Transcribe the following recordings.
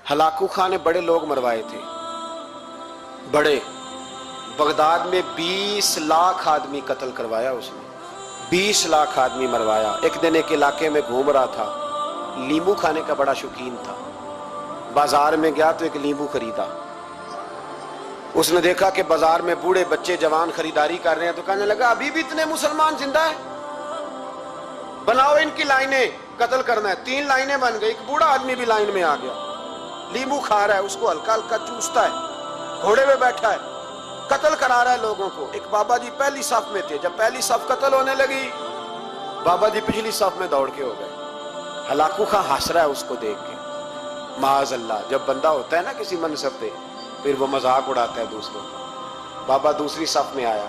Hulagu खां ने बड़े लोग मरवाए थे, बड़े। बगदाद में 20 लाख आदमी कत्ल करवाया उसने, 20 लाख आदमी मरवाया। एक दिन एक इलाके में घूम रहा था, नींबू खाने का बड़ा शौकीन था। बाजार में गया तो एक नींबू खरीदा। उसने देखा कि बाजार में बूढ़े बच्चे जवान खरीदारी कर रहे हैं, तो कहने लगा अभी भी इतने मुसलमान जिंदा है, बनाओ इनकी लाइनें, कत्ल करना है। 3 लाइनें बन गई। एक बूढ़ा आदमी भी लाइन में आ गया, नींबू खा रहा है, उसको हल्का हल्का चूसता है, घोड़े में बैठा है, कत्ल करा रहा है लोगों को। एक बाबा जी पहली सफ में थे, जब पहली सफ कत्ल होने लगी, बाबा जी पिछली सफ में दौड़ के हो गए। हलाकू खां हंस रहा है उसको देख के। माज अल्लाह, जब बंदा होता है ना किसी मनसब पे, फिर वो मजाक उड़ाता है दूसरों का। बाबा दूसरी सफ में आया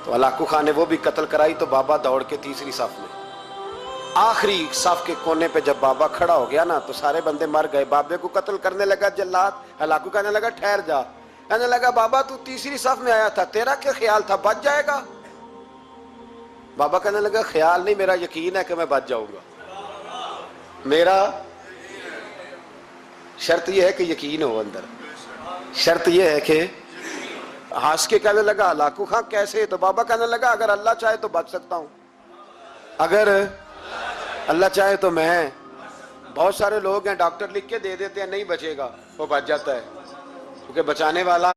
तो हलाकू खां ने वो भी कत्ल कराई, तो बाबा दौड़ के तीसरी सफ में। आखिरी सफ के कोने पे जब बाबा खड़ा हो गया ना, तो सारे बंदे मर गए। बाबे को कत्ल करने लगा जल्लाद। हलाकू कहने लगा ठहर जा। कहने लगा बाबा तू तीसरी सफ में आया था, तेरा क्या ख्याल था बच जाएगा? बाबा कहने लगा ख्याल नहीं, मेरा यकीन है कि मैं बच जाऊंगा। मेरा शर्त यह है कि यकीन हो अंदर, शर्त यह है कि। हंस के कहने लगा हलाकू खां कैसे? तो बाबा कहने लगा अगर अल्लाह चाहे तो बच सकता हूं, अगर अल्लाह चाहे तो मैं। बहुत सारे लोग हैं डॉक्टर लिख के दे देते हैं नहीं बचेगा, वो बच जाता है, क्योंकि बचाने वाला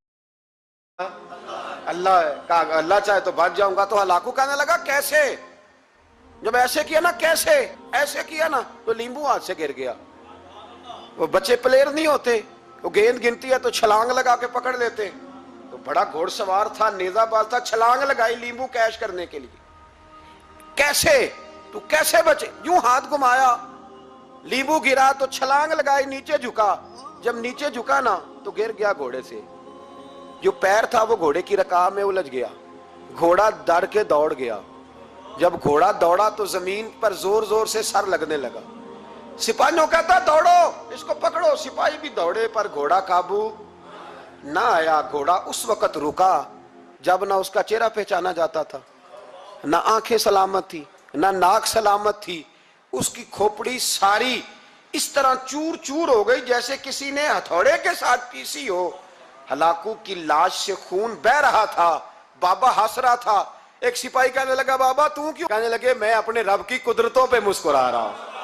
अल्लाह है। कहा अल्लाह चाहे तो बच जाऊंगा। तो हलाकू कहने लगा कैसे? जब ऐसे किया ना, कैसे ऐसे किया ना, तो नींबू हाथ से गिर गया। वो बच्चे प्लेयर नहीं होते, वो गेंद गिनती है तो छलांग लगा के पकड़ लेते। तो बड़ा घोड़सवार था, नेजाबाज था, छलांग लगाई नींबू कैच करने के लिए। कैसे? तू कैसे बचे? यूं हाथ घुमाया, नींबू गिरा तो छलांग लगाई, नीचे झुका। जब नीचे झुका ना तो गिर गया घोड़े से। जो पैर था वो घोड़े की रकाब में उलझ गया। घोड़ा डर के दौड़ गया। जब घोड़ा दौड़ा तो जमीन पर जोर जोर से सर लगने लगा। सिपाहियों कहता दौड़ो, इसको पकड़ो। सिपाही भी दौड़े पर घोड़ा काबू ना आया। घोड़ा उस वक्त रुका जब ना उसका चेहरा पहचाना जाता था, ना आंखें सलामत थी, ना नाक सलामत थी। उसकी खोपड़ी सारी इस तरह चूर चूर हो गई जैसे किसी ने हथौड़े के साथ पीसी हो। हलाकू की लाश से खून बह रहा था। बाबा हंस रहा था। एक सिपाही कहने लगा बाबा तू क्यों? कहने लगे मैं अपने रब की कुदरतों पे मुस्कुरा रहा हूं।